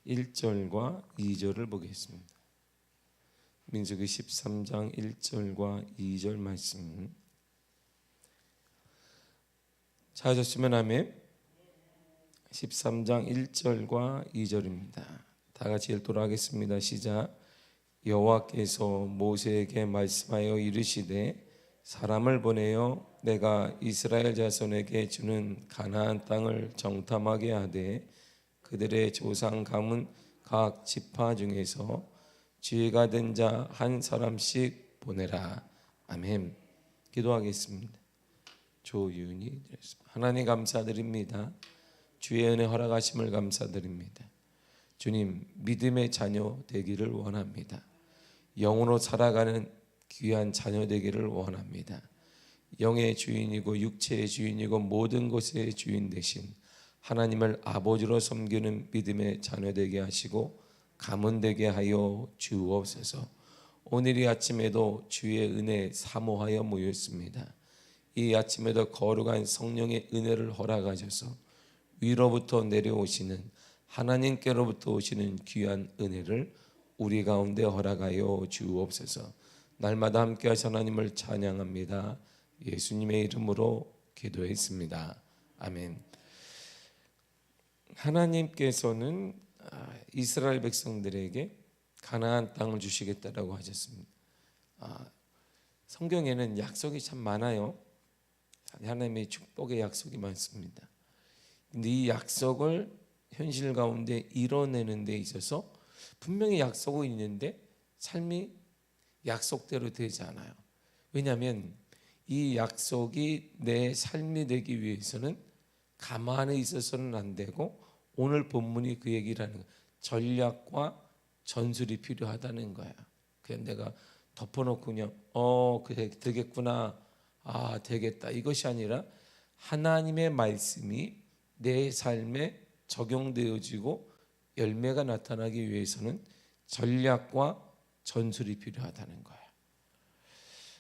1절과 2절을 보겠습니다. 민수기 13장 1절과 2절 말씀 찾으셨으면 아멘. 13장 1절과 2절입니다. 다 같이 읽도록 하겠습니다. 시작. 여호와께서 모세에게 말씀하여 이르시되 사람을 보내어 내가 이스라엘 자손에게 주는 가나안 땅을 정탐하게 하되 그들의 조상 가문 각 지파 중에서 지혜가 된 자 한 사람씩 보내라. 아멘. 기도하겠습니다. 조윤희 하나님 감사드립니다. 주의 은혜 허락하심을 감사드립니다. 주님, 믿음의 자녀 되기를 원합니다. 영으로 살아가는 귀한 자녀 되기를 원합니다. 영의 주인이고 육체의 주인이고 모든 것의 주인 되신 하나님을 아버지로 섬기는 믿음의 자녀 되게 하시고 가문 되게 하여 주옵소서. 오늘 이 아침에도 주의 은혜 사모하여 모였습니다. 이 아침에도 거룩한 성령의 은혜를 허락하셔서 위로부터 내려오시는 하나님께로부터 오시는 귀한 은혜를 우리 가운데 허락하여 주옵소서. 날마다 함께 하시 하나님을 찬양합니다. 예수님의 이름으로 기도했습니다. 아멘. 하나님께서는 이스라엘 백성들에게 가나안 땅을 주시겠다라고 하셨습니다. 성경에는 약속이 참 많아요. 하나님의 축복의 약속이 많습니다. 근데 이 약속을 현실 가운데 이뤄내는 데 있어서 분명히 약속은 있는데 삶이 약속대로 되지 않아요. 왜냐하면 이 약속이 내 삶이 되기 위해서는 가만히 있어서는 안 되고 오늘 본문이 그 얘기를 하는 거예요. 전략과 전술이 필요하다는 거야. 그냥 내가 덮어놓고 그냥 그래 되겠구나, 되겠다 이것이 아니라 하나님의 말씀이 내 삶에 적용되어지고 열매가 나타나기 위해서는 전략과 전술이 필요하다는 거예요.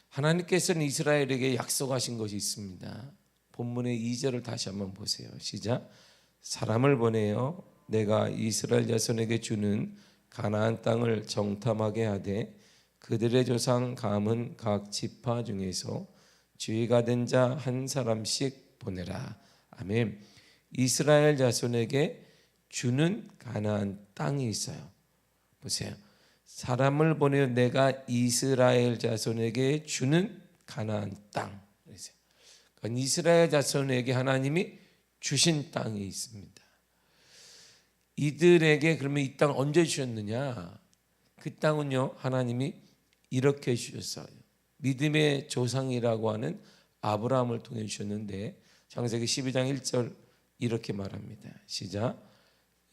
하나님께서는 이스라엘에게 약속하신 것이 있습니다. 본문의 2절을 다시 한번 보세요. 시작. 사람을 보내어 내가 이스라엘 자손에게 주는 가나안 땅을 정탐하게 하되 그들의 조상 감은 각 지파 중에서 지혜가 된 자 한 사람씩 보내라. 아멘. 이스라엘 자손에게 주는 가나안 땅이 있어요. 보세요. 사람을 보내어 내가 이스라엘 자손에게 주는 가나안 땅. 그러니까 이스라엘 자손에게 하나님이 주신 땅이 있습니다. 이들에게 그러면 이 땅 언제 주셨느냐? 그 땅은요, 하나님이 이렇게 주셨어요. 믿음의 조상이라고 하는 아브라함을 통해 주셨는데 창세기 12장 1절 이렇게 말합니다. 시작.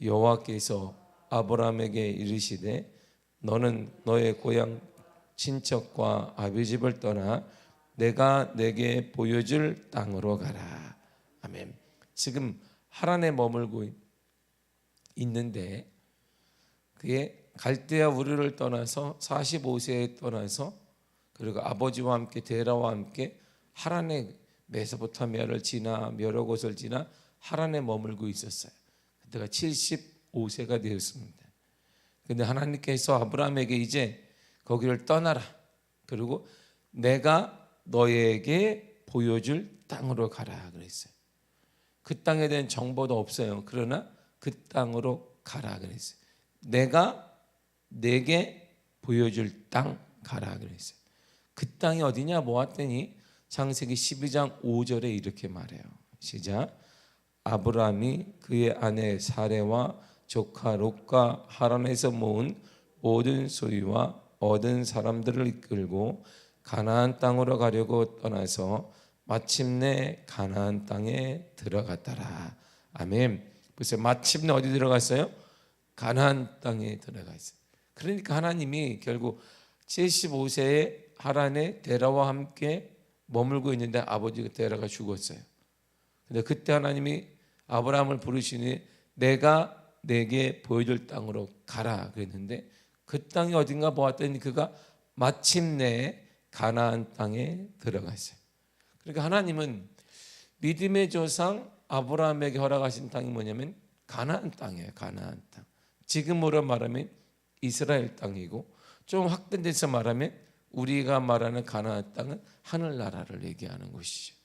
여호와께서 아브라함에게 이르시되 너는 너의 고향 친척과 아비집을 떠나 내가 내게 보여줄 땅으로 가라. 아멘. 지금 하란에 머물고 있는데 그의 갈대아 우르를 떠나서 45세에 떠나서 그리고 아버지와 함께 데라와 함께 하란의 메소포타미아를 지나 여러 곳을 지나 하란에 머물고 있었어요. 그때가 75세가 되었습니다. 그런데 하나님께서 아브라함에게 이제 거기를 떠나라. 그리고 내가 너에게 보여줄 땅으로 가라 그랬어요. 그 땅에 대한 정보도 없어요. 그러나 그 땅으로 가라 그랬어요. 내가 내게 보여줄 땅 가라 그랬어요. 그 땅이 어디냐 모았더니 창세기 12장 5절에 이렇게 말해요. 시작. 아브라함이 그의 아내 사레와 조카 롯과 하란에서 모은 모든 소유와 얻은 사람들을 이끌고 가나안 땅으로 가려고 떠나서 마침내 가나안 땅에 들어갔더라. 아멘. 보세요. 마침내 어디 들어갔어요? 가나안 땅에 들어가 있어요. 그러니까 하나님이 결국 75세에 하란에 데라와 함께 머물고 있는데 아버지가 데라가 죽었어요. 근데 그때 하나님이 아브라함을 부르시니 내가 내게 보여줄 땅으로 가라 그랬는데 그 땅이 어딘가 보았더니 그가 마침내 가나안 땅에 들어갔어요. 그러니까 하나님은 믿음의 조상 아브라함에게 허락하신 땅이 뭐냐면 가나안 땅이에요. 가나안 땅. 지금으로 말하면 이스라엘 땅이고, 좀 확대돼서 말하면 우리가 말하는 가나안 땅은 하늘나라를 얘기하는 곳이죠.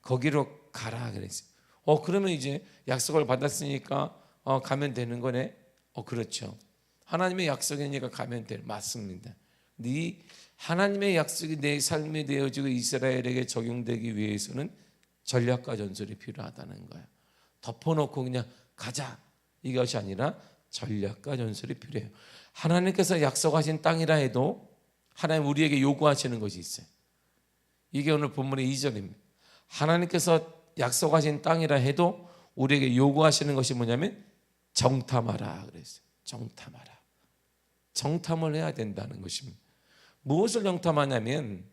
거기로 가라 그랬어요. 그러면 이제 약속을 받았으니까 가면 되는 거네. 그렇죠. 하나님의 약속이니까 가면 돼. 맞습니다. 근데 이 하나님의 약속이 내 삶에 되어지고 이스라엘에게 적용되기 위해서는 전략과 전술이 필요하다는 거예요. 덮어놓고 그냥 가자 이것이 아니라 전략과 전술이 필요해요. 하나님께서 약속하신 땅이라 해도 하나님 우리에게 요구하시는 것이 있어요. 이게 오늘 본문의 2절입니다. 하나님께서 약속하신 땅이라 해도 우리에게 요구하시는 것이 뭐냐면 정탐하라 그랬어요. 정탐하라. 정탐을 해야 된다는 것입니다. 무엇을 정탐하냐면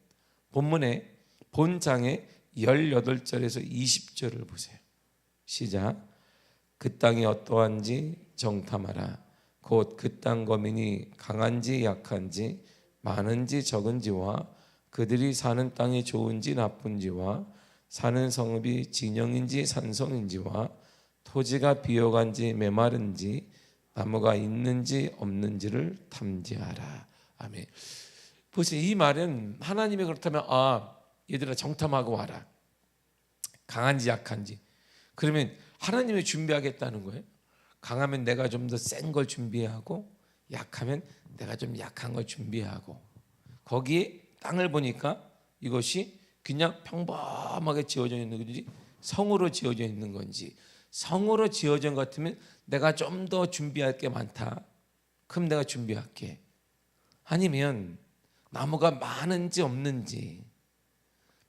본문의 본장의 18절에서 20절을 보세요. 시작. 그 땅이 어떠한지 정탐하라. 곧 그 땅 거민이 강한지 약한지 많은지 적은지와 그들이 사는 땅이 좋은지 나쁜지와 사는 성읍이 진영인지 산성인지와 토지가 비어간지 메마른지 나무가 있는지 없는지를 탐지하라. 아멘. 보세요. 이 말은 하나님이 그렇다면 얘들아 정탐하고 와라. 강한지 약한지. 그러면 하나님이 준비하겠다는 거예요. 강하면 내가 좀 더 센 걸 준비하고 약하면 내가 좀 약한 걸 준비하고, 거기에 땅을 보니까 이것이 그냥 평범하게 지어져 있는 건지 성으로 지어져 있는 건지, 성으로 지어진 것 같으면 내가 좀 더 준비할 게 많다. 그럼 내가 준비할게. 아니면 나무가 많은지 없는지,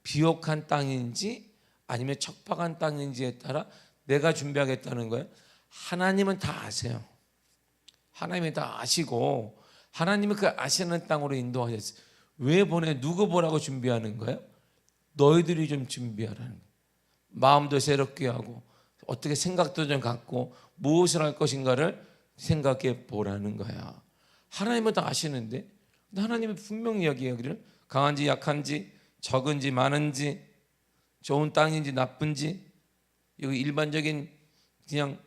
비옥한 땅인지 아니면 척박한 땅인지에 따라 내가 준비하겠다는 거예요. 하나님은 다 아세요. 하나님이 다 아시고 하나님이 그 아시는 땅으로 인도하셨어요. 왜 보내? 누구 보라고 준비하는 거예요? 너희들이 좀 준비하라는 거예요. 마음도 새롭게 하고 어떻게 생각도 좀 갖고 무엇을 할 것인가를 생각해 보라는 거야. 하나님은 다 아시는데 하나님은 분명히 이야기하기를 강한지 약한지 적은지 많은지 좋은 땅인지 나쁜지, 이거 일반적인 그냥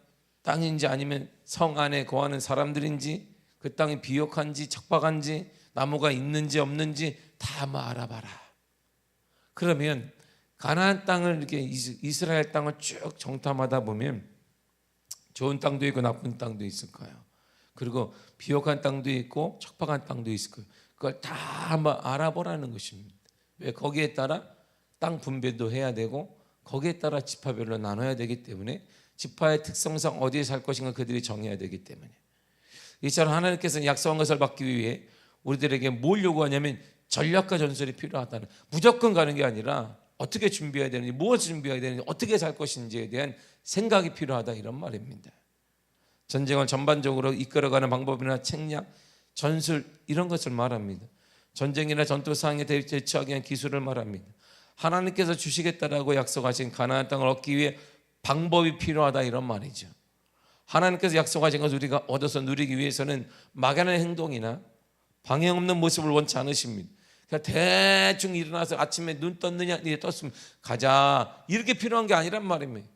땅인지 아니면 성 안에 거하는 사람들인지, 그 땅이 비옥한지 척박한지 나무가 있는지 없는지 다 한번 알아봐라. 그러면 가나안 땅을 이렇게 이스라엘 땅을 쭉 정탐하다 보면 좋은 땅도 있고 나쁜 땅도 있을 거예요. 그리고 비옥한 땅도 있고 척박한 땅도 있을 거예요. 그걸 다 한번 알아보라는 것입니다. 왜? 거기에 따라 땅 분배도 해야 되고 거기에 따라 지파별로 나눠야 되기 때문에 지파의 특성상 어디에 살 것인가 그들이 정해야 되기 때문에, 이처럼 하나님께서는 약속한 것을 받기 위해 우리들에게 뭘 요구하냐면 전략과 전술이 필요하다는, 무조건 가는 게 아니라 어떻게 준비해야 되는지, 무엇을 준비해야 되는지, 어떻게 살 것인지에 대한 생각이 필요하다 이런 말입니다. 전쟁을 전반적으로 이끌어가는 방법이나 책략, 전술 이런 것을 말합니다. 전쟁이나 전투 상황에 대처하기 위한 기술을 말합니다. 하나님께서 주시겠다라고 약속하신 가나안 땅을 얻기 위해 방법이 필요하다 이런 말이죠. 하나님께서 약속하신 것을 우리가 얻어서 누리기 위해서는 막연한 행동이나 방향 없는 모습을 원치 않으십니다. 그냥 대충 일어나서 아침에 눈 떴느냐, 네 떴으면 가자 이렇게 필요한 게 아니란 말입니다.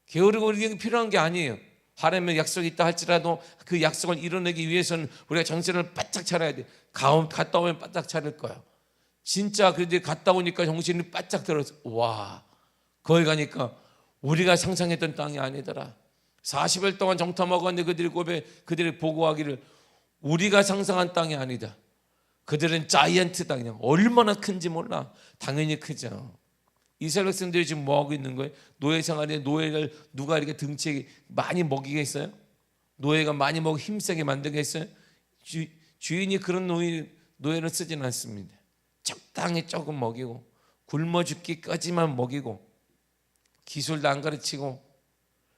게으르고 이게 필요한 게 아니에요. 하나님의 약속이 있다 할지라도 그 약속을 이뤄내기 위해서는 우리가 정신을 바짝 차려야 돼. 갔다 오면 바짝 차릴 거야. 진짜 그런데 갔다 오니까 정신이 바짝 들어서 와, 거기 가니까 우리가 상상했던 땅이 아니더라. 40일 동안 정탐하고 왔는데 그들이 보고하기를 우리가 상상한 땅이 아니다. 그들은 자이언트 땅이냐. 얼마나 큰지 몰라. 당연히 크죠. 이스라엘 백성들이 지금 뭐 하고 있는 거예요? 노예 생활에 노예를 누가 이렇게 등치에 많이 먹이겠어요? 노예가 많이 먹고 힘세게 만들겠어요? 주인이 그런 노예를 쓰지는 않습니다. 적당히 조금 먹이고 굶어 죽기까지만 먹이고 기술도 안 가르치고,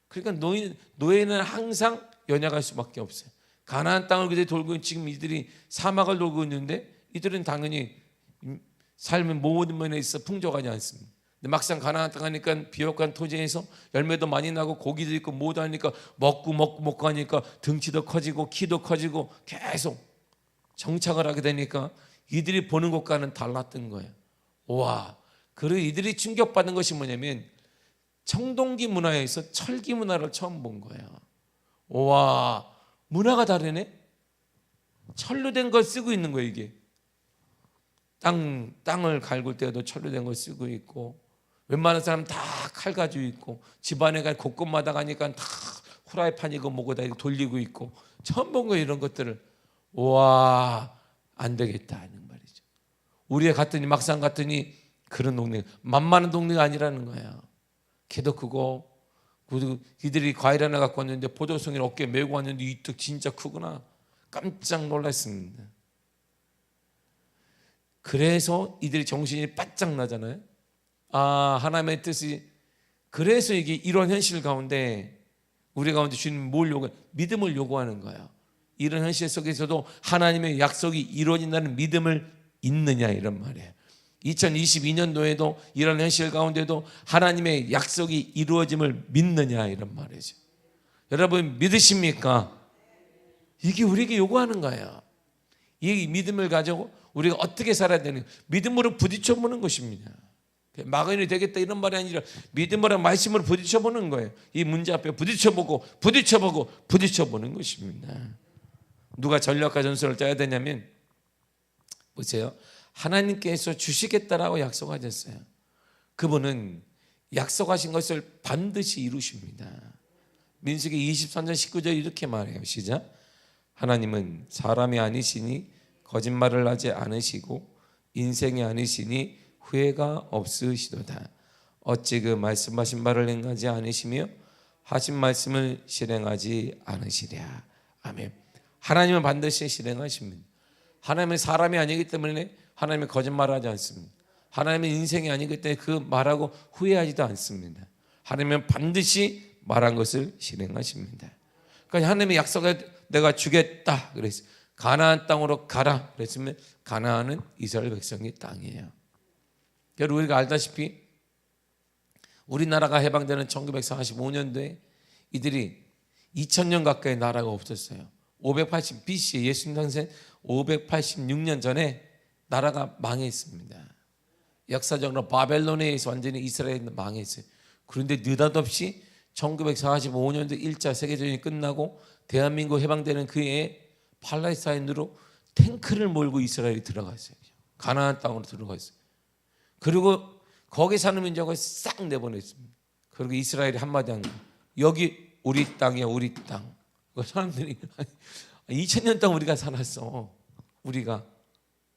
그러니까 노예는 항상 연약할 수밖에 없어요. 가나안 땅을 그대로 돌고 지금 이들이 사막을 돌고 있는데 이들은 당연히 삶의 모든 면에 있어 풍족하지 않습니다. 근데 막상 가나안 땅 가니까 비옥한 토지에서 열매도 많이 나고 고기도 있고 뭐도 하니까 먹고 하니까 등치도 커지고 키도 커지고 계속 정착을 하게 되니까 이들이 보는 것과는 달랐던 거예요. 와, 그리고 이들이 충격받은 것이 뭐냐면 청동기 문화에서 철기 문화를 처음 본 거예요. 와, 문화가 다르네. 철로 된 걸 쓰고 있는 거예요. 이게 땅을 갈굴 때도 철로 된 걸 쓰고 있고, 웬만한 사람 다 칼 가지고 있고, 집안에 가 곳곳마다 가니까 다 후라이팬이고 뭐고 다 돌리고 있고, 처음 본 거예요. 이런 것들을. 와, 안 되겠다 하는 말이죠. 우리가 갔더니 막상 갔더니 그런 동네, 만만한 동네가 아니라는 거야. 걔도 크고, 이들이 과일 하나 갖고 왔는데 포도송이를 어깨에 메고 왔는데 이 떡 진짜 크구나. 깜짝 놀랐습니다. 그래서 이들이 정신이 바짝 나잖아요. 아, 하나님의 뜻이, 그래서 이게 이런 현실 가운데 우리 가운데 주님 뭘 요구해? 믿음을 요구하는 거야. 이런 현실 속에서도 하나님의 약속이 이루어진다는 믿음을 있느냐, 이런 말이에요. 2022년도에도 이런 현실 가운데도 하나님의 약속이 이루어짐을 믿느냐, 이런 말이죠. 여러분 믿으십니까? 이게 우리에게 요구하는 거예요. 이 믿음을 가지고 우리가 어떻게 살아야 되는, 믿음으로 부딪혀보는 것입니다. 막연히 되겠다 이런 말이 아니라 믿음으로, 말씀으로 부딪혀보는 거예요. 이 문제 앞에 부딪혀보는 것입니다. 누가 전략과 전술을 짜야 되냐면, 보세요, 하나님께서 주시겠다라고 약속하셨어요. 그분은 약속하신 것을 반드시 이루십니다. 민수기 23장 19절 이렇게 말해요. 시작. 하나님은 사람이 아니시니 거짓말을 하지 않으시고 인생이 아니시니 후회가 없으시도다. 어찌 그 말씀하신 바를 행하지 않으시며 하신 말씀을 실행하지 않으시랴. 아멘. 하나님은 반드시 실행하십니다. 하나님은 사람이 아니기 때문에 하나님은 거짓말을 하지 않습니다. 하나님은 인생이 아니기 때문에 그 말하고 후회하지도 않습니다. 하나님은 반드시 말한 것을 실행하십니다. 그러니까 하나님의 약속을 내가 주겠다 그랬어. 가나안 땅으로 가라 그랬으면 가나안은 이스라엘 백성의 땅이에요. 여러분 우리가 알다시피 우리나라가 해방되는 1945년도에 이들이 2000년 가까이 나라가 없었어요. 580 BC 예수님 탄생 586년 전에 나라가 망했습니다. 역사적으로 바벨론에 의해서 완전히 이스라엘은 망했어요. 그런데 느닷없이 1945년도 1차 세계대전이 끝나고 대한민국 해방되는 그 해에 팔레스타인으로 탱크를 몰고 이스라엘이 들어갔어요. 가나안 땅으로 들어갔어요. 그리고 거기 사는 민족을 싹 내보냈습니다. 그리고 이스라엘이 한마디 한 거예요. 여기 우리 땅이야, 우리 땅. 사람들이 2000년 동안 우리가 살았어. 우리가.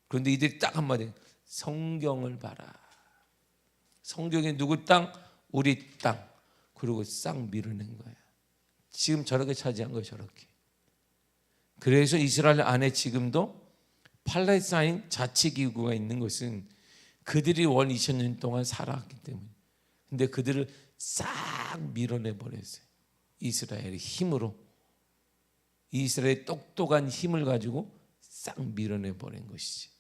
그런데 이들이 딱 한마디, 성경을 봐라. 성경이 누구 땅? 우리 땅. 그리고 싹 밀어낸 거야. 지금 저렇게 차지한 거야, 저렇게. 그래서 이스라엘 안에 지금도 팔레스타인 자치기구가 있는 것은 그들이 원 2000년 동안 살아왔기 때문에. 근데 그들을 싹 밀어내 버렸어요. 이스라엘의 힘으로. 이스라엘의 똑똑한 힘을 가지고 싹 밀어내 버린 것이지.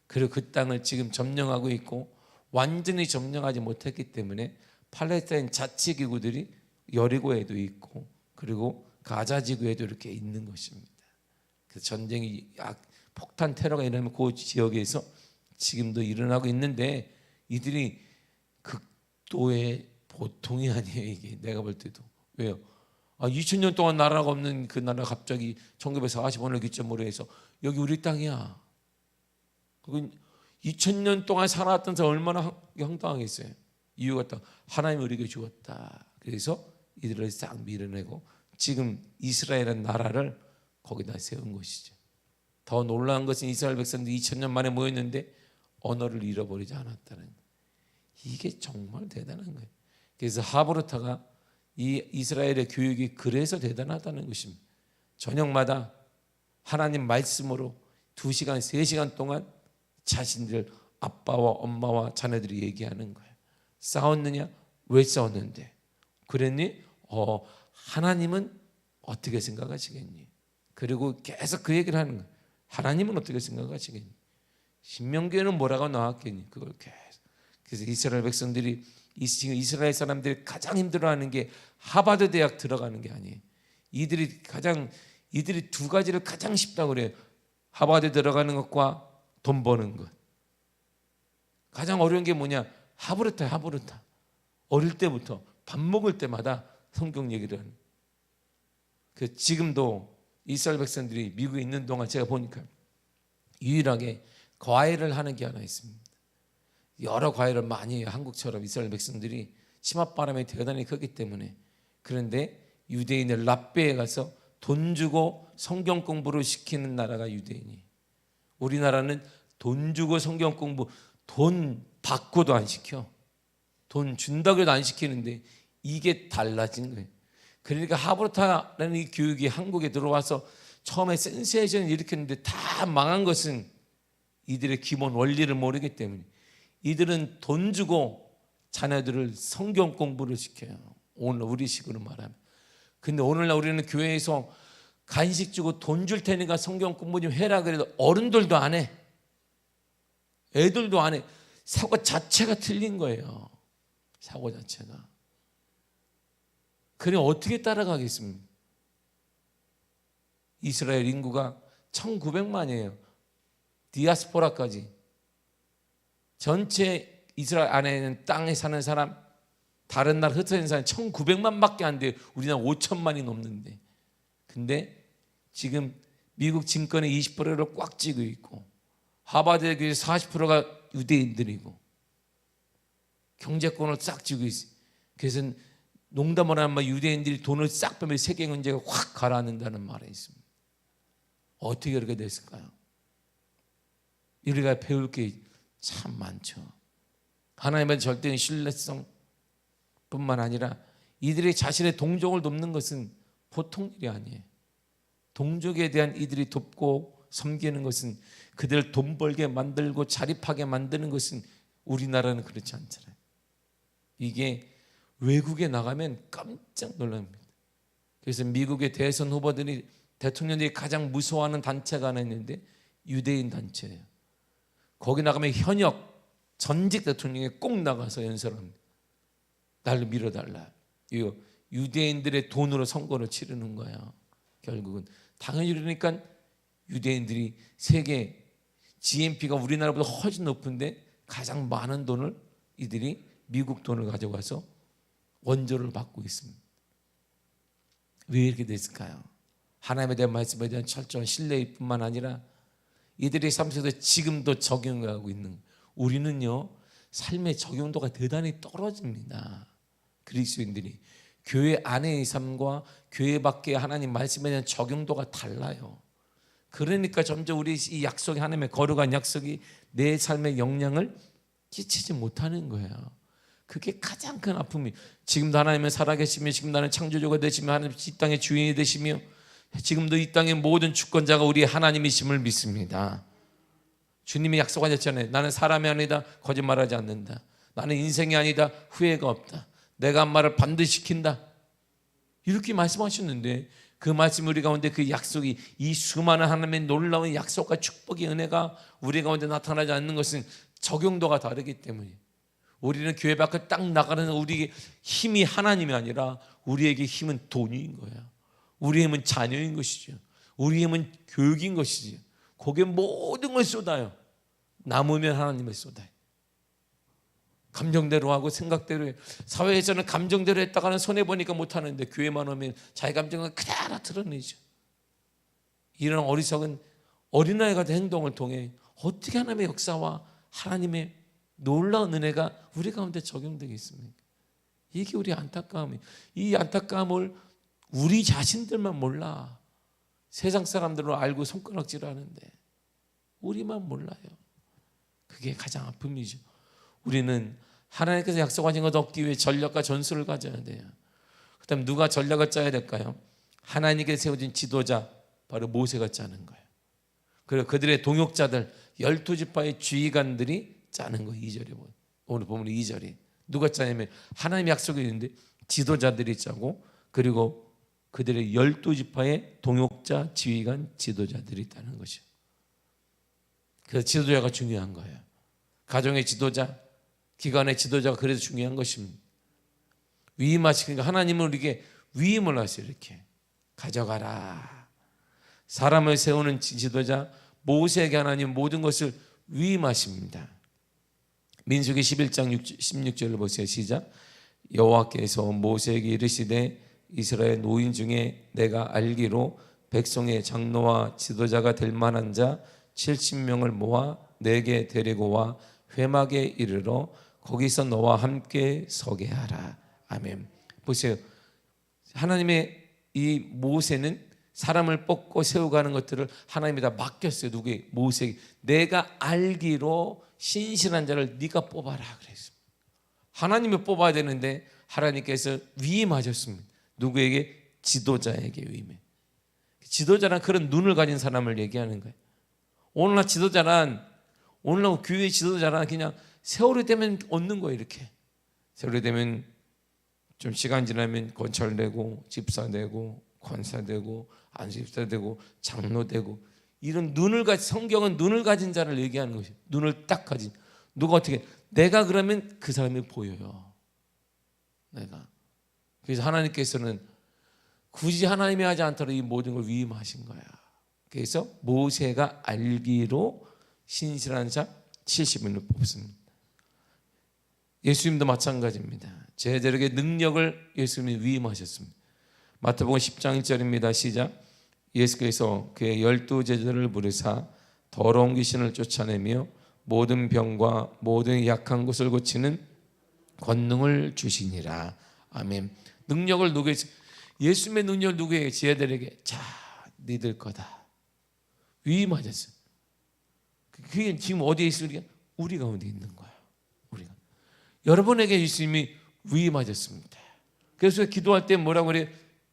그리고 그 땅을 지금 점령하고 있고 완전히 점령하지 못했기 때문에 팔레스타인 자치기구들이 여리고에도 있고 그리고 가자 지구에도 이렇게 있는 것입니다. 그래서 전쟁이 폭탄 테러가 일어나면 그 지역에서 지금도 일어나고 있는데 이들이 극도의 보통이 아니에요. 이게 내가 볼 때도. 왜요? 2000년 동안 나라가 없는 그 나라가 갑자기 1945년을 기점으로 해서 여기 우리 땅이야. 그건 2000년 동안 살아왔던 사람 얼마나 황당하겠어요. 이유가 딱 하나님이 우리에게 주었다. 그래서 이들을 싹 밀어내고 지금 이스라엘은 나라를 거기다 세운 것이죠. 더 놀라운 것은 이스라엘 백성들이 2000년 만에 모였는데 언어를 잃어버리지 않았다는 거예요. 이게 정말 대단한 거예요. 그래서 하브르타가 이 이스라엘의 교육이 그래서 대단하다는 것입니다. 저녁마다 하나님 말씀으로 2시간, 3시간 동안 자신들 아빠와 엄마와 자녀들이 얘기하는 거예요. 싸웠느냐? 왜 싸웠는데? 그랬니? 하나님은 어떻게 생각하시겠니? 그리고 계속 그 얘기를 하는 거예요. 하나님은 어떻게 생각하시겠니? 신명기에는 뭐라고 나왔겠니? 그걸 계속. 그래서 이스라엘 백성들이 이스라엘 사람들이 가장 힘들어하는 게 하버드 대학 들어가는 게 아니에요. 이들이 두 가지를 가장 쉽다고 그래요. 하버드 들어가는 것과 돈 버는 것. 가장 어려운 게 뭐냐? 하브르타. 어릴 때부터 밥 먹을 때마다 성경 얘기를 하는. 지금도 이스라엘 백성들이 미국에 있는 동안 제가 보니까 유일하게 과외를 하는 게 하나 있습니다. 여러 과외를 많이 해요. 한국처럼 이스라엘 백성들이 치맛바람이 대단히 크기 때문에. 그런데 유대인을 랍베에 가서 돈 주고 성경 공부를 시키는 나라가 유대인이에요. 우리나라는 돈 주고 성경 공부, 돈 받고도 안 시켜. 돈 준다고 해도 안 시키는데 이게 달라진 거예요. 그러니까 하브르타라는 이 교육이 한국에 들어와서 처음에 센세이션을 일으켰는데 다 망한 것은 이들의 기본 원리를 모르기 때문에. 이들은 돈 주고 자녀들을 성경 공부를 시켜요. 오늘 우리식으로 말하면. 근데 오늘날 우리는 교회에서 간식 주고 돈 줄 테니까 성경 공부 좀 해라 그래도 어른들도 안 해. 애들도 안 해. 사고 자체가 틀린 거예요. 사고 자체가. 그럼 어떻게 따라가겠습니까? 이스라엘 인구가 1900만이에요. 디아스포라까지. 전체 이스라엘 안에 있는 땅에 사는 사람, 다른 나라 흩어진 사람 1900만밖에 안 돼요. 우리나라 5천만이 넘는데. 근데 지금 미국 증권의 20%를 꽉 쥐고 있고 하버드 대학의 40%가 유대인들이고 경제권을 싹 쥐고 있어요. 그래서 농담을 하면 유대인들이 돈을 싹 빼면 세계 경제가 확 가라앉는다는 말이 있습니다. 어떻게 그렇게 됐을까요? 우리가 배울 게 참 많죠. 하나님의 절대적인 신뢰성 뿐만 아니라 이들이 자신의 동족을 돕는 것은 보통 일이 아니에요. 동족에 대한 이들이 돕고 섬기는 것은 그들을 돈 벌게 만들고 자립하게 만드는 것은 우리나라는 그렇지 않잖아요. 이게 외국에 나가면 깜짝 놀랍니다. 그래서 미국의 대선 후보들이 대통령들이 가장 무서워하는 단체가 하나 있는데 유대인 단체예요. 거기 나가면 현역 전직 대통령이 꼭 나가서 연설합니다. 나를 밀어달라. 이거 유대인들의 돈으로 선거를 치르는 거야. 결국은 당연히 그러니까 유대인들이 세계 GNP가 우리나라보다 훨씬 높은데 가장 많은 돈을 이들이 미국 돈을 가져가서 원조를 받고 있습니다. 왜 이렇게 됐을까요? 하나님에 대한 말씀에 대한 철저한 신뢰일 뿐만 아니라 이들의 삶 속에서 지금도 적용하고 있는 거예요. 우리는요 삶의 적용도가 대단히 떨어집니다. 그리스도인들이 교회 안의 삶과 교회 밖의 하나님 말씀에 대한 적용도가 달라요. 그러니까 점점 우리 이 약속이 하나님의 거룩한 약속이 내 삶에 영향을 끼치지 못하는 거예요. 그게 가장 큰 아픔이. 지금도 하나님은 살아계시며 지금도 하나님 창조주가 되시며 하나님 이 땅의 주인이 되시며 지금도 이 땅의 모든 주권자가 우리 하나님이심을 믿습니다. 주님이 약속하셨잖아요. 나는 사람이 아니다. 거짓말하지 않는다. 나는 인생이 아니다. 후회가 없다. 내가 한 말을 반드시 지킨다. 이렇게 말씀하셨는데 그 말씀 우리 가운데 그 약속이 이 수많은 하나님의 놀라운 약속과 축복의 은혜가 우리 가운데 나타나지 않는 것은 적용도가 다르기 때문에 우리는 교회 밖에 딱 나가는 우리의 힘이 하나님이 아니라 우리에게 힘은 돈인 거야. 우리의 힘은 자녀인 것이죠. 우리의 힘은 교육인 것이지. 거기에 모든 걸 쏟아요. 남으면 하나님을 쏟아요. 감정대로 하고 생각대로 해요. 사회에서는 감정대로 했다가는 손해보니까 못하는데 교회만 오면 자기 감정을 그대로 드러내죠. 이런 어리석은 어린아이 같은 행동을 통해 어떻게 하나님의 역사와 하나님의 놀라운 은혜가 우리 가운데 적용되겠습니까? 이게 우리 안타까움이에요. 이 안타까움을 우리 자신들만 몰라. 세상 사람들은 알고 손가락질하는데 우리만 몰라요. 그게 가장 아픔이죠. 우리는 하나님께서 약속하신 것 얻기 위해 전략과 전술을 가져야 돼요. 그다음 누가 전략을 짜야 될까요? 하나님께서 세워진 지도자 바로 모세가 짜는 거예요. 그리고 그들의 동역자들 12지파의 지휘관들이 짜는 거예요. 2절에 보면. 오늘 보면 2절이 누가 짜냐면 하나님의 약속이 있는데 지도자들이 짜고 그리고 그들의 12지파의 동역자, 지휘관, 지도자들이 있다는 것이죠. 그래서 지도자가 중요한 거예요. 가정의 지도자, 기관의 지도자가 그래서 중요한 것입니다. 위임하시니까 하나님은 우리에게 위임을 하세요. 이렇게 가져가라. 사람을 세우는 지도자 모세에게 하나님 모든 것을 위임하십니다. 민수기 11장 16절을 보세요. 시작. 여호와께서 모세에게 이르시되 이스라엘 노인 중에 내가 알기로 백성의 장로와 지도자가 될 만한 자 70명을 모아 내게 데리고 와 회막에 이르러 거기서 너와 함께 서게 하라. 아멘. 보세요. 하나님의 이 모세는 사람을 뽑고 세우가는 것들을 하나님이 다 맡겼어요. 누구에게? 모세에게. 내가 알기로 신실한 자를 네가 뽑아라 그랬습니다. 하나님이 뽑아야 되는데 하나님께서 위임하셨습니다. 누구에게? 지도자에게 위임해. 지도자란 그런 눈을 가진 사람을 얘기하는 거예요. 오늘날 지도자란, 오늘날 교회 지도자란 그냥 세월이 되면 얻는 거예요. 이렇게 세월이 되면 좀 시간 지나면 권찰되고 집사되고 권사되고 안수집사되고 장로되고, 이런 눈을 가진, 성경은 눈을 가진 자를 얘기하는 것이에요. 눈을 딱 가진. 누가 어떻게, 내가 그러면 그 사람이 보여요. 내가. 그래서 하나님께서는 굳이 하나님이 하지 않더라도 이 모든 걸 위임하신 거야. 그래서 모세가 알기로 신실한 자 70인을 뽑습니다. 예수님도 마찬가지입니다. 제자들에게 능력을 예수님이 위임하셨습니다. 마태복음 10장 1절입니다. 시작. 예수께서 그의 12제자를 부르사 더러운 귀신을 쫓아내며 모든 병과 모든 약한 곳을 고치는 권능을 주시니라. 아멘. 능력을 누구에게? 예수님의 능력을 누구에게? 제자들에게. 자, 니들 거다. 위임하셨어요. 그게 지금 어디에 있으니까? 우리 가운데 있는 거야. 우리가. 여러분에게 예수님이 위임하셨습니다. 그래서 기도할 때 뭐라고 그래요?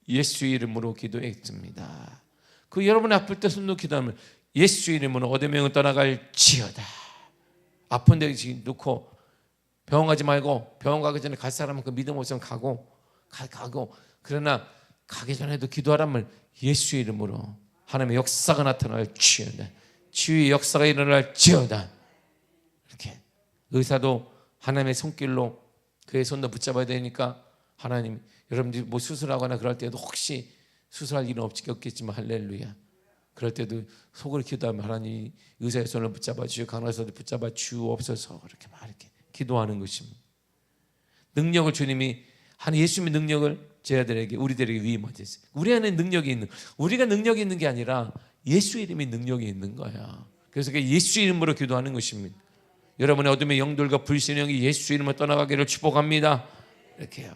예수 이름으로 기도했습니다. 그 여러분 아플 때 손 놓고 기도하면 예수 이름으로 어둠의 떠나갈지어다. 아픈 데 놓고 병원 가지 말고, 병원 가기 전에 갈 사람은 그 믿음 없으면 가고 그러나 가기 전에도 기도하라면 예수 이름으로 하나님의 역사가 나타날지어다. 치유의 역사가 일어날지어다. 이렇게 의사도 하나님의 손길로 그의 손도 붙잡아야 되니까 하나님, 여러분들이 뭐 수술하거나 그럴 때도 혹시 수술할 일은 없겠지만 할렐루야, 그럴 때도 속으로 기도하면 하나님 의사의 손을 붙잡아 주시고 간호사도 붙잡아 주옵소서, 그렇게 막 이렇게 기도하는 것입니다. 능력을 주님이, 하나님 예수님의 능력을 제자들에게, 우리들에게 위임하셨어요. 우리 안에 능력이 있는, 우리가 능력이 있는 게 아니라 예수 이름이 능력이 있는 거야. 그래서 예수 이름으로 기도하는 것입니다. 여러분의 어둠의 영들과 불신의 영이 예수 이름으로 떠나가기를 축복합니다. 이렇게 해요.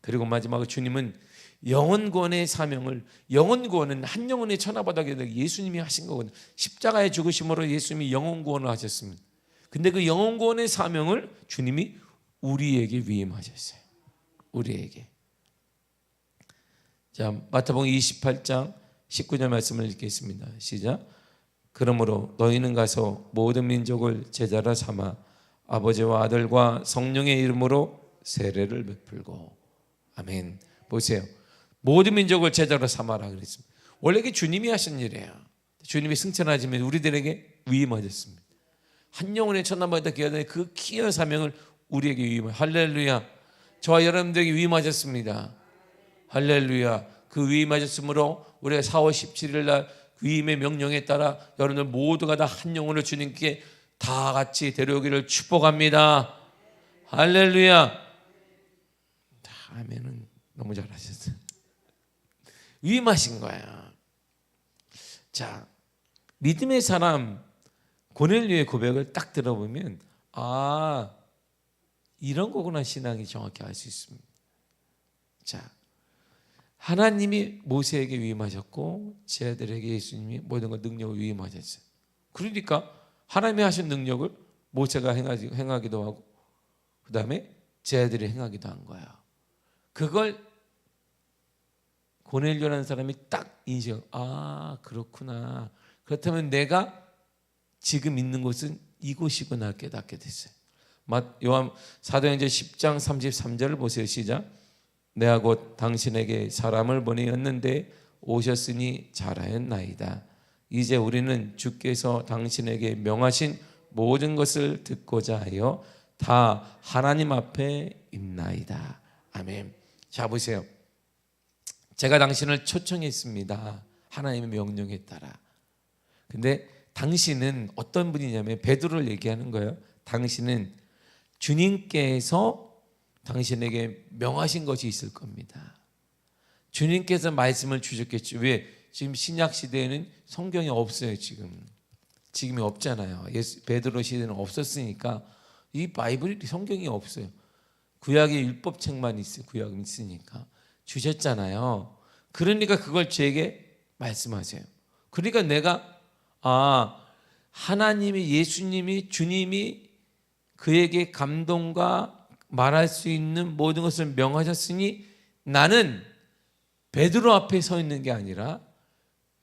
그리고 마지막으로 주님은 영혼구원의 사명을, 영혼구원은 한 영혼의 천하바닥에 예수님이 하신 거거든요. 십자가의 죽으심으로 예수님이 영혼구원을 하셨습니다. 근데 그 영혼구원의 사명을 주님이 우리에게 위임하셨어요. 우리에게. 자, 마태복음 28장 19절 말씀을 읽겠습니다. 시작. 그러므로 너희는 가서 모든 민족을 제자라 삼아 아버지와 아들과 성령의 이름으로 세례를 베풀고. 아멘. 보세요. 모든 민족을 제자로 삼아라 그랬습니다. 원래 이게 주님이 하신 일이에요. 주님이 승천하시면 우리들에게 위임하셨습니다. 한 영혼의 천남바다 기하던 그 귀한 사명을 우리에게 위임하셨습니다. 할렐루야. 저와 여러분들에게 위임하셨습니다. 할렐루야. 그 위임하셨으므로 우리가 4월 17일 날 위임의 명령에 따라 여러분들 모두가 다 한 영혼을 주님께 다 같이 데려오기를 축복합니다. 할렐루야. 아멘은 너무 잘하셨어요. 위임하신 거야. 자, 믿음의 사람 고넬료의 고백을 딱 들어보면 아, 이런 거구나 신앙이 정확히 알 수 있습니다. 자, 하나님이 모세에게 위임하셨고 제자들에게 예수님이 모든 것 능력을 위임하셨어요. 그러니까 하나님이 하신 능력을 모세가 행하기도 하고 그 다음에 제자들이 행하기도 한 거야. 그걸 고넬료라는 사람이 딱 인식하고 아, 그렇구나. 그렇다면 내가 지금 있는 곳은 이곳이구나 깨닫게 됐어요. 요한 사도행전 10장 33절을 보세요. 시작. 내가 곧 당신에게 사람을 보내었는데 오셨으니 잘하였나이다. 이제 우리는 주께서 당신에게 명하신 모든 것을 듣고자 하여 다 하나님 앞에 있나이다. 아멘. 자, 보세요. 제가 당신을 초청했습니다. 하나님의 명령에 따라. 근데 당신은 어떤 분이냐면 베드로를 얘기하는 거예요. 당신은 주님께서 당신에게 명하신 것이 있을 겁니다. 주님께서 말씀을 주셨겠죠. 왜? 지금 신약 시대에는 성경이 없어요. 지금이 없잖아요. 베드로 시대는 없었으니까 이 바이블이 성경이 없어요. 구약의 율법책만 있어요. 구약이 있으니까 주셨잖아요. 그러니까 그걸 제게 말씀하세요. 그러니까 내가 하나님이, 예수님이, 주님이 그에게 감동과 말할 수 있는 모든 것을 명하셨으니 나는 베드로 앞에 서 있는 게 아니라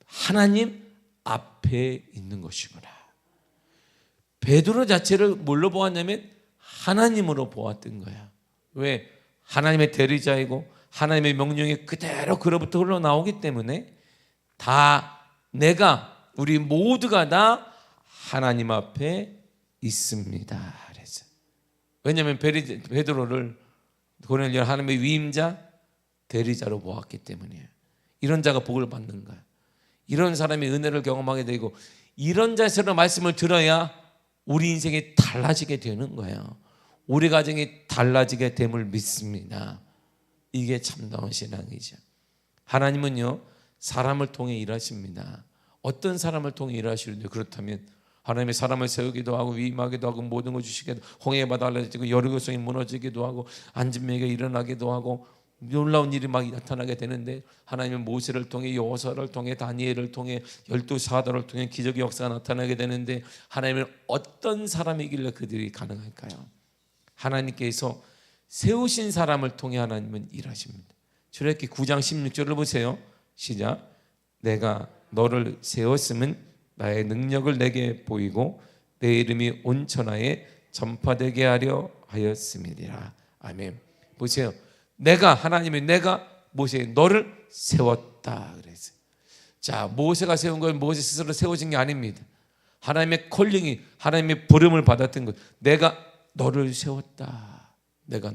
하나님 앞에 있는 것이구나. 베드로 자체를 뭘로 보았냐면 하나님으로 보았던 거야. 왜? 하나님의 대리자이고 하나님의 명령이 그대로 그로부터 흘러나오기 때문에 다 내가, 우리 모두가 다 하나님 앞에 있습니다. 그래서 왜냐하면 베드로를 고넬료는 하나님의 위임자, 대리자로 보았기 때문이에요. 이런 자가 복을 받는 거야. 이런 사람이 은혜를 경험하게 되고 이런 자세로 말씀을 들어야 우리 인생이 달라지게 되는 거예요. 우리 가정이 달라지게 됨을 믿습니다. 이게 참다운 신앙이죠. 하나님은요, 사람을 통해 일하십니다. 어떤 사람을 통해 일하시는데, 그렇다면 하나님의 사람을 세우기도 하고 위임하기도 하고 모든 걸 주시기도 하고 홍해가 달라지고 여리고성이 무너지기도 하고 안진매가 일어나기도 하고 놀라운 일이 막 나타나게 되는데, 하나님은 모세를 통해 여호수아를 통해 다니엘을 통해 12사도를 통해 기적의 역사가 나타나게 되는데, 하나님은 어떤 사람이길래 그들이 가능할까요? 하나님께서 세우신 사람을 통해 하나님은 일하십니다. 출애굽기 9장 16절을 보세요. 시작. 내가 너를 세웠음은 나의 능력을 내게 보이고 내 이름이 온 천하에 전파되게 하려 하였음이니라. 아멘. 보세요. 하나님이 내가 모세 너를 세웠다 그랬어요. 자, 모세가 세운 건 모세 스스로 세워진 게 아닙니다. 하나님의 콜링이, 하나님의 부름을 받았던 것. 내가 너를 세웠다. 내가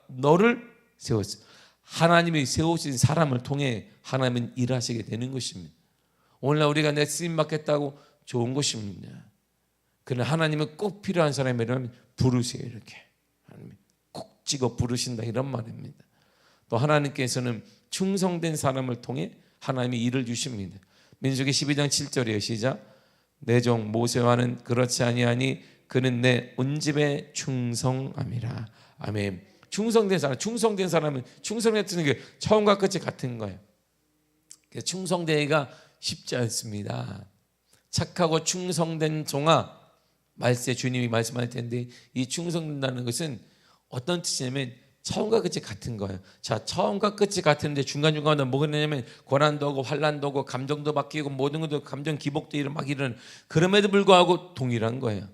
너를 세웠어. 하나님이 세우신 사람을 통해 하나님은 일하시게 되는 것입니다. 오늘날 우리가 내 쓰임 받겠다고 좋은 것입니다. 그러나 하나님은 꼭 필요한 사람이라면 부르세요. 이렇게 하나님이 꼭 찍어 부르신다, 이런 말입니다. 또 하나님께서는 충성된 사람을 통해 하나님이 일을 주십니다. 민수기 12장 7절이에요. 시작. 내 종 모세와는 그렇지 아니하니 그는 내 온 집에 충성함이라. 아멘. 충성된 사람은 충성했던 게 처음과 끝이 같은 거예요. 충성되기가 쉽지 않습니다. 착하고 충성된 종아, 말세 주님이 말씀할 텐데, 이 충성된다는 것은 어떤 뜻이냐면 처음과 끝이 같은 거예요. 자, 처음과 끝이 같은데 중간중간에 뭐가 되냐면 고난도 오고 환난도 오고 감정도 바뀌고 모든 것도 감정 기복도 막 이런, 그럼에도 불구하고 동일한 거예요.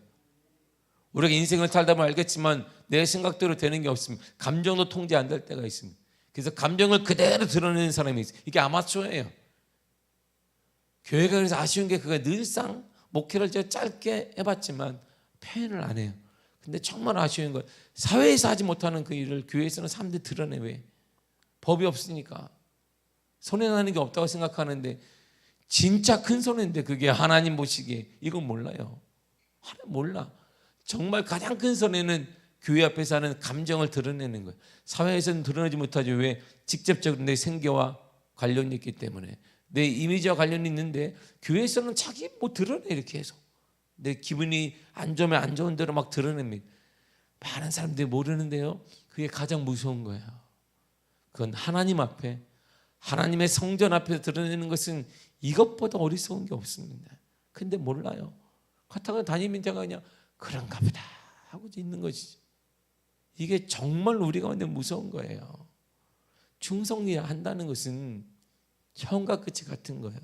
우리가 인생을 살다 보면 알겠지만 내 생각대로 되는 게 없습니다. 감정도 통제 안 될 때가 있습니다. 그래서 감정을 그대로 드러내는 사람이 있어요. 이게 아마추어예요. 교회가 그래서 아쉬운 게, 그가 늘상 목회를 제가 짧게 해봤지만 표현을 안 해요. 근데 정말 아쉬운 거예요. 사회에서 하지 못하는 그 일을 교회에서는 사람들이 드러내. 왜? 법이 없으니까. 손해나는 게 없다고 생각하는데 진짜 큰 손해인데 그게 하나님 보시기에 이건 몰라요. 하나님 몰라. 정말 가장 큰 손해는 교회 앞에서 하는 감정을 드러내는 거예요. 사회에서는 드러내지 못하죠. 왜? 직접적으로 내 생계와 관련이 있기 때문에, 내 이미지와 관련이 있는데 교회에서는 자기 드러내. 이렇게 해서 내 기분이 안 좋으면 안 좋은 대로 막 드러냅니다. 많은 사람들이 모르는데요, 그게 가장 무서운 거예요. 그건 하나님 앞에, 하나님의 성전 앞에서 드러내는 것은 이것보다 어리석은 게 없습니다. 근데 몰라요. 그렇다고 다니면 제가 그냥 그런가 보다 하고 있는 것이죠. 이게 정말 우리 가운데 무서운 거예요. 충성해야 한다는 것은 처음과 끝이 같은 거예요.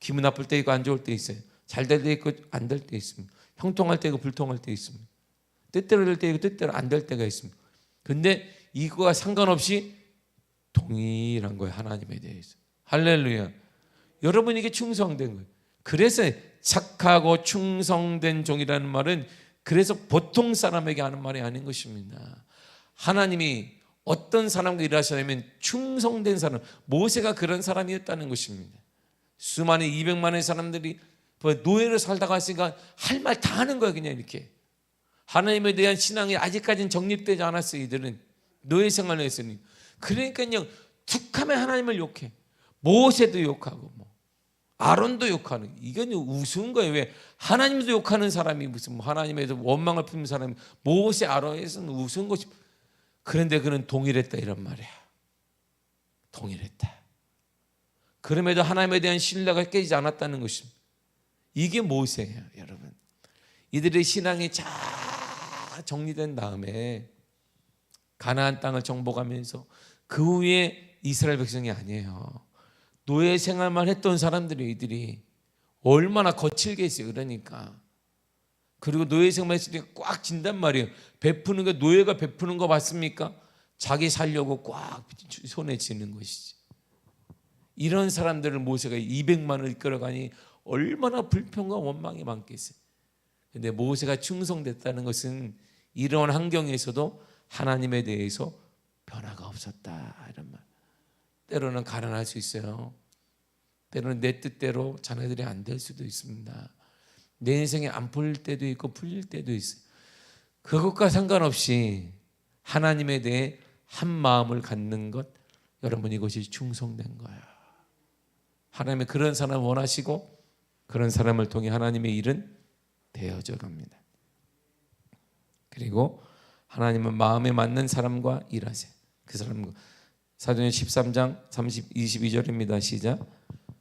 기분 나쁠 때 있고 안 좋을 때 있어요. 잘 될 때 있고 안 될 때 있습니다. 형통할 때 있고 불통할 때 있습니다. 뜻대로 될 때 있고 뜻대로 안 될 때가 있습니다. 근데 이거와 상관없이 동일한 거예요. 하나님에 대해서. 할렐루야. 여러분, 이게 충성된 거예요. 그래서 착하고 충성된 종이라는 말은 그래서 보통 사람에게 하는 말이 아닌 것입니다. 하나님이 어떤 사람과 일하시냐면 충성된 사람, 모세가 그런 사람이었다는 것입니다. 수많은 200만의 사람들이 노예로 살다가 왔으니까 할 말 다 하는 거야. 그냥 이렇게 하나님에 대한 신앙이 아직까지는 정립되지 않았어요. 이들은 노예 생활을 했으니. 그러니까요, 툭하면 하나님을 욕해. 모세도 욕하고 아론도 욕하는, 이건 우스운 거예요. 왜? 하나님도 욕하는 사람이 무슨 하나님에도 원망을 품는 사람이, 모세 아론에서는 우스운 것이. 그런데 그는 동일했다 이런 말이야. 동일했다. 그럼에도 하나님에 대한 신뢰가 깨지지 않았다는 것입니다. 이게 모세예요, 여러분. 이들의 신앙이 잘 정리된 다음에 가나안 땅을 정복하면서 그 후에 이스라엘 백성이 아니에요. 노예 생활만 했던 사람들이, 이들이 얼마나 거칠게 했어요. 그러니까. 그리고 노예 생활 했을 때 꽉 진단 말이에요. 베푸는 거, 노예가 베푸는 거 봤습니까? 자기 살려고 꽉 손에 쥐는 것이지. 이런 사람들을 모세가 200만을 이끌어가니 얼마나 불평과 원망이 많겠어요. 그런데 모세가 충성됐다는 것은 이런 환경에서도 하나님에 대해서 변화가 없었다 이런 말. 때로는 가난할 수 있어요. 때로는 내 뜻대로 자녀들이 안 될 수도 있습니다. 내 인생에 안 풀릴 때도 있고 풀릴 때도 있어요. 그것과 상관없이 하나님에 대해 한 마음을 갖는 것, 여러분 이것이 충성된 거예요. 하나님의 그런 사람을 원하시고 그런 사람을 통해 하나님의 일은 되어져 갑니다. 그리고 하나님은 마음에 맞는 사람과 일하세요. 그 사람과. 사도행전 13장 22절입니다. 시작.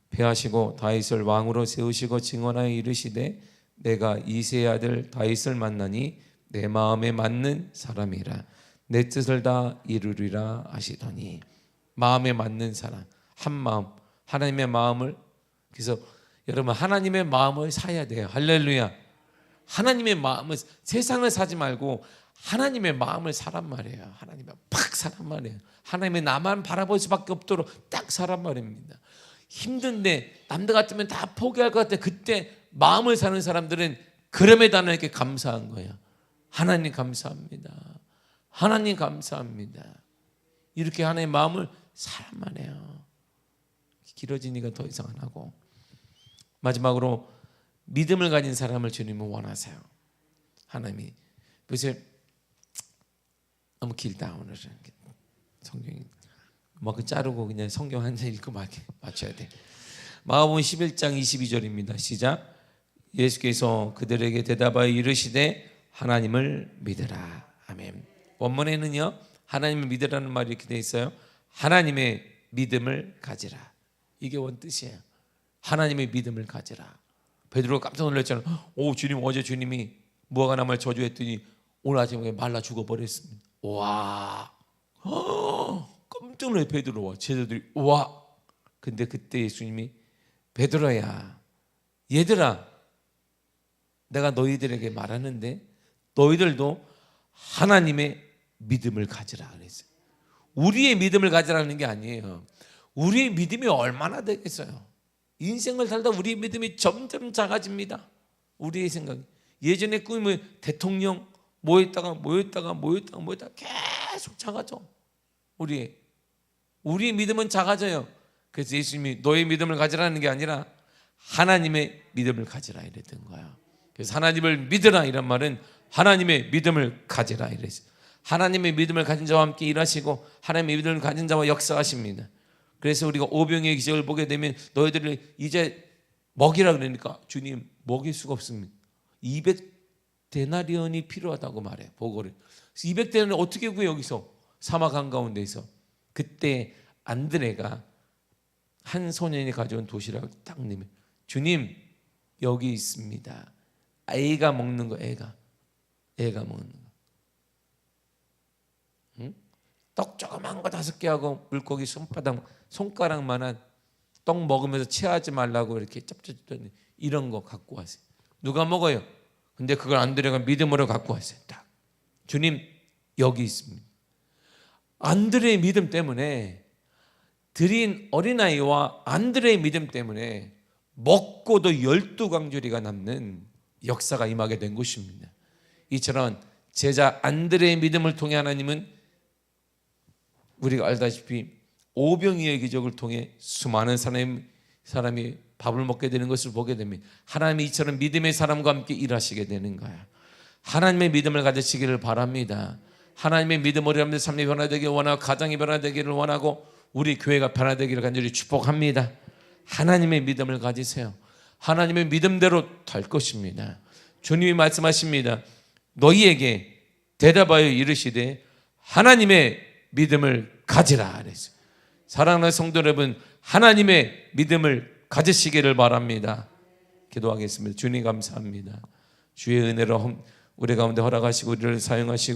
패하시고 다윗을 왕으로 세우시고 증언하여 이르시되 내가 이새의 아들 다윗을 만나니 내 마음에 맞는 사람이라 내 뜻을 다 이루리라 하시더니. 마음에 맞는 사람, 한 마음, 하나님의 마음을. 그래서 여러분 하나님의 마음을 사야 돼요. 할렐루야. 하나님의 마음을, 세상을 사지 말고 하나님의 마음을 사란 말이에요. 하나님의 팍 사란 말이에요. 하나님의 나만 바라볼 수밖에 없도록 딱 사란 말입니다. 힘든데 남들 같으면 다 포기할 것 같아. 그때 마음을 사는 사람들은 그럼에도 하나님께 감사한 거예요. 하나님 감사합니다. 하나님 감사합니다. 이렇게 하나님의 마음을 사란 말이에요. 길어지니까 더 이상 안 하고. 마지막으로 믿음을 가진 사람을 주님은 원하세요. 하나님이. 그래서 너무 길다 오늘은. 성경이 막 자르고 그냥 성경 한 장 읽고 맞춰야 돼. 마가복음 11장 22절입니다. 시작. 예수께서 그들에게 대답하여 이르시되 하나님을 믿으라. 아멘. 원문에는요, 하나님을 믿으라는 말이 이렇게 되어 있어요. 하나님의 믿음을 가지라. 이게 원뜻이에요. 하나님의 믿음을 가지라. 베드로가 깜짝 놀랐잖아요. 오, 주님, 어제 주님이 무화과 나무를 저주했더니 오늘 아침에 말라 죽어버렸습니다. 와, 깜짝 놀래. 베드로와 제자들이 와. 근데 그때 예수님이 베드로야, 얘들아, 내가 너희들에게 말하는데 너희들도 하나님의 믿음을 가지라 그랬어요. 우리의 믿음을 가지라는 게 아니에요. 우리의 믿음이 얼마나 되겠어요. 인생을 살다 우리의 믿음이 점점 작아집니다. 우리의 생각이. 예전에 꿈이 대통령 모였다가 계속 작아져. 우리의 믿음은 작아져요. 그래서 예수님이 너의 믿음을 가지라는 게 아니라 하나님의 믿음을 가지라 이랬던 거야. 그래서 하나님을 믿으라 이런 말은 하나님의 믿음을 가지라 이랬어요. 하나님의 믿음을 가진 자와 함께 일하시고 하나님의 믿음을 가진 자와 역사하십니다. 그래서 우리가 오병이의 기적을 보게 되면 너희들을 이제 먹이라 그러니까 주님 먹일 수가 없습니다. 200데나리온이 필요하다고 말해요. 보고를. 200데나리온 어떻게 구해? 여기서 사막 한가운데서. 그때 안드레가 한 소년이 가져온 도시락을 딱 내면 주님 여기 있습니다. 애가 먹는 거. 애가 먹는 거. 응? 떡 조그만 거 5개 하고 물고기 손가락만한 떡 먹으면서 체하지 말라고 이렇게 짭짭했더니 이런 거 갖고 왔어요. 누가 먹어요? 근데 그걸 안드레가 믿음으로 갖고 왔어요. 딱. 주님 여기 있습니다. 안드레의 믿음 때문에, 드린 어린아이와 안드레의 믿음 때문에 먹고도 12광주리가 남는 역사가 임하게 된 것입니다. 이처럼 제자 안드레의 믿음을 통해 하나님은 우리가 알다시피 오병이의 기적을 통해 수많은 사람이 밥을 먹게 되는 것을 보게 됩니다. 하나님이 이처럼 믿음의 사람과 함께 일하시게 되는 거야. 하나님의 믿음을 가지시기를 바랍니다. 하나님의 믿음으로 여러분들 삶이 변화되기를 원하고 가정이 변화되기를 원하고 우리 교회가 변화되기를 간절히 축복합니다. 하나님의 믿음을 가지세요. 하나님의 믿음대로 될 것입니다. 주님이 말씀하십니다. 너희에게 대답하여 이르시되 하나님의 믿음을 가지라 그랬어요. 사랑하는 성도 여러분, 하나님의 믿음을 가지시기를 바랍니다. 기도하겠습니다. 주님 감사합니다. 주의 은혜로 우리 가운데 허락하시고 우리를 사용하시고